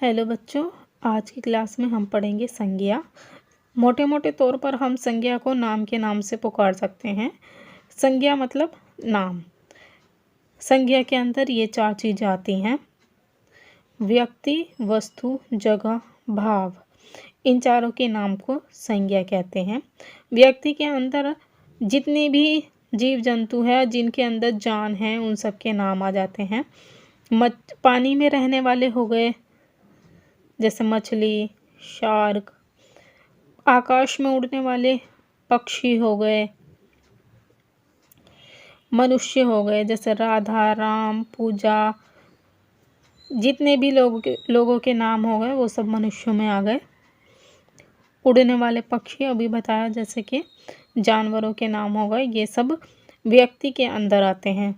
Hello बच्चों, आज की क्लास में हम पढ़ेंगे संज्ञा। मोटे मोटे तौर पर हम संज्ञा को नाम के नाम से पुकार सकते हैं। संज्ञा मतलब नाम। संज्ञा के अंदर ये 4 चीज़ें आती हैं: व्यक्ति, वस्तु, जगह, भाव। इन चारों के नाम को संज्ञा कहते हैं। व्यक्ति के अंदर जितने भी जीव जंतु हैं जिनके अंदर जान है उन सब के नाम आ जाते हैं। पानी में रहने वाले हो गए जैसे मछली, शार्क। आकाश में उड़ने वाले पक्षी हो गए। मनुष्य हो गए जैसे राधा, राम, पूजा। जितने भी लोगों के नाम हो गए वो सब मनुष्यों में आ गए। उड़ने वाले पक्षी अभी बताया, जैसे कि जानवरों के नाम हो गए। ये सब व्यक्ति के अंदर आते हैं।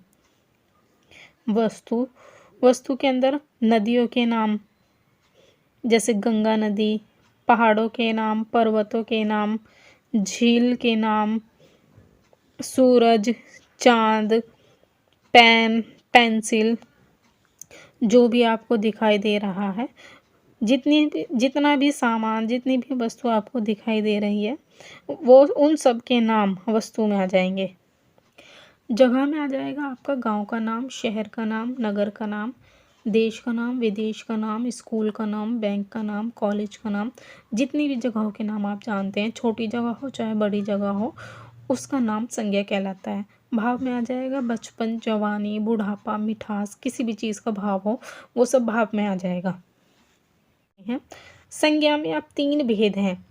वस्तु के अंदर नदियों के नाम जैसे गंगा नदी, पहाड़ों के नाम, पर्वतों के नाम, झील के नाम, सूरज, चांद, पेन, पेंसिल, जो भी आपको दिखाई दे रहा है, जितना भी सामान, जितनी भी वस्तु आपको दिखाई दे रही है, वो उन सब के नाम वस्तु में आ जाएंगे। जगह में आ जाएगा आपका गांव का नाम, शहर का नाम, नगर का नाम, देश का नाम, विदेश का नाम, स्कूल का नाम, बैंक का नाम, कॉलेज का नाम। जितनी भी जगहों के नाम आप जानते हैं, छोटी जगह हो चाहे बड़ी जगह हो, उसका नाम संज्ञा कहलाता है। भाव में आ जाएगा बचपन, जवानी, बुढ़ापा, मिठास, किसी भी चीज़ का भाव हो वो सब भाव में आ जाएगा। संज्ञा में अब 3 भेद हैं: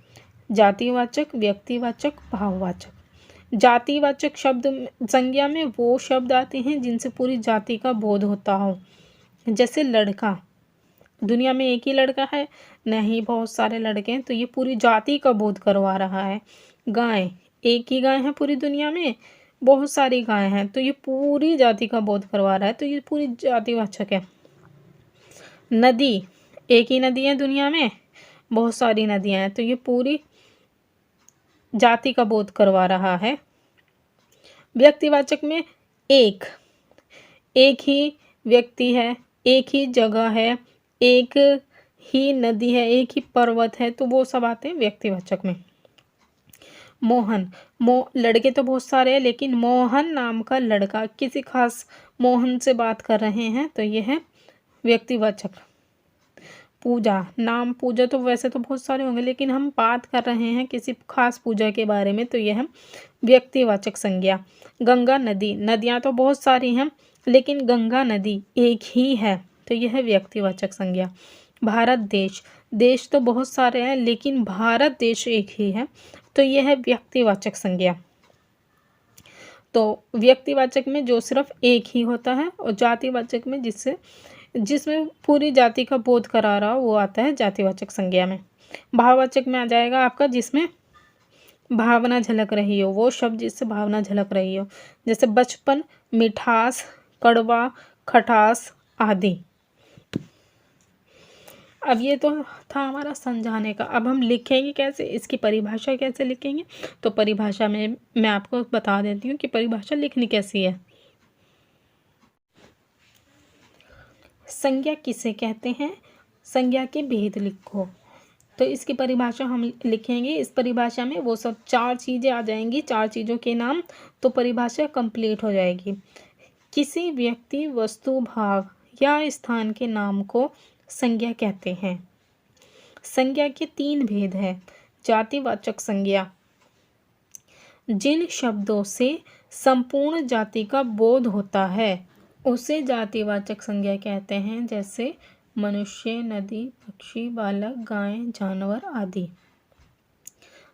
जातिवाचक, व्यक्तिवाचक, भाववाचक। जातिवाचक शब्द संज्ञा में वो शब्द आते हैं जिनसे पूरी जाति का बोध होता हो। जैसे लड़का, दुनिया में एक ही लड़का है नहीं, बहुत सारे लड़के हैं, तो ये पूरी जाति का बोध करवा रहा है। गाय, एक ही गाय है पूरी दुनिया में, बहुत सारी गाय हैं, तो ये पूरी जाति का बोध करवा रहा है, तो ये पूरी जातिवाचक है। नदी, एक ही नदी है दुनिया में, बहुत सारी नदियां हैं, तो ये पूरी जाति का बोध करवा रहा है। व्यक्तिवाचक में एक ही व्यक्ति है, एक ही जगह है, एक ही नदी है, एक ही पर्वत है, तो वो सब आते हैं व्यक्तिवाचक में। मोहन, लड़के तो बहुत सारे हैं, लेकिन मोहन नाम का लड़का, किसी खास मोहन से बात कर रहे हैं, तो ये है व्यक्तिवाचक। पूजा, नाम पूजा तो वैसे तो बहुत सारे होंगे, लेकिन हम बात कर रहे हैं किसी खास पूजा के बारे में, तो यह है व्यक्तिवाचक संज्ञा। गंगा नदी, नदियाँ तो बहुत सारी हैं, लेकिन गंगा नदी एक ही है, तो यह है व्यक्तिवाचक संज्ञा। भारत देश, देश तो बहुत सारे हैं, लेकिन भारत देश एक ही है, तो यह है व्यक्तिवाचक संज्ञा। तो व्यक्तिवाचक में जो सिर्फ एक ही होता है, और जातिवाचक में जिसमें पूरी जाति का बोध करा रहा हो, वो आता है जातिवाचक संज्ञा में। भाववाचक में आ जाएगा आपका जिसमें भावना झलक रही हो, वो शब्द जिससे भावना झलक रही हो, जैसे बचपन, मिठास, कड़वा, खटास आदि। अब ये तो था हमारा समझाने का। अब हम लिखेंगे कैसे, इसकी परिभाषा कैसे लिखेंगे, तो परिभाषा में मैं आपको बता देती हूँ कि परिभाषा लिखनी कैसी है। संज्ञा किसे कहते हैं, संज्ञा के भेद लिखो, तो इसकी परिभाषा हम लिखेंगे। इस परिभाषा में वो सब 4 चीज़ें आ जाएंगी, 4 चीज़ों के नाम, तो परिभाषा कंप्लीट हो जाएगी। किसी व्यक्ति, वस्तु, भाव या स्थान के नाम को संज्ञा कहते हैं। संज्ञा के 3 भेद हैं। जातिवाचक संज्ञा, जिन शब्दों से संपूर्ण जाति का बोध होता है उसे जातिवाचक संज्ञा कहते हैं, जैसे मनुष्य, नदी, पक्षी, बालक, गाय, जानवर आदि।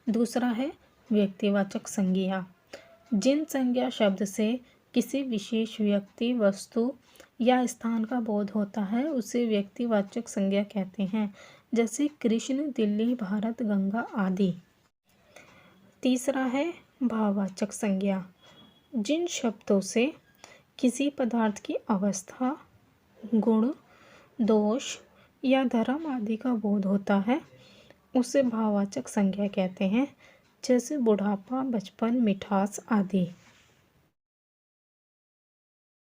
दूसरा है व्यक्तिवाचक संज्ञा, जिन संज्ञा शब्द से किसी विशेष व्यक्ति, वस्तु या स्थान का बोध होता है उसे व्यक्तिवाचक संज्ञा कहते हैं, जैसे कृष्ण, दिल्ली, भारत, गंगा आदि। तीसरा है भाववाचक संज्ञा, जिन शब्दों से किसी पदार्थ की अवस्था, गुण, दोष या धर्म आदि का बोध होता है उसे भाववाचक संज्ञा कहते हैं, जैसे बुढ़ापा, बचपन, मिठास आदि।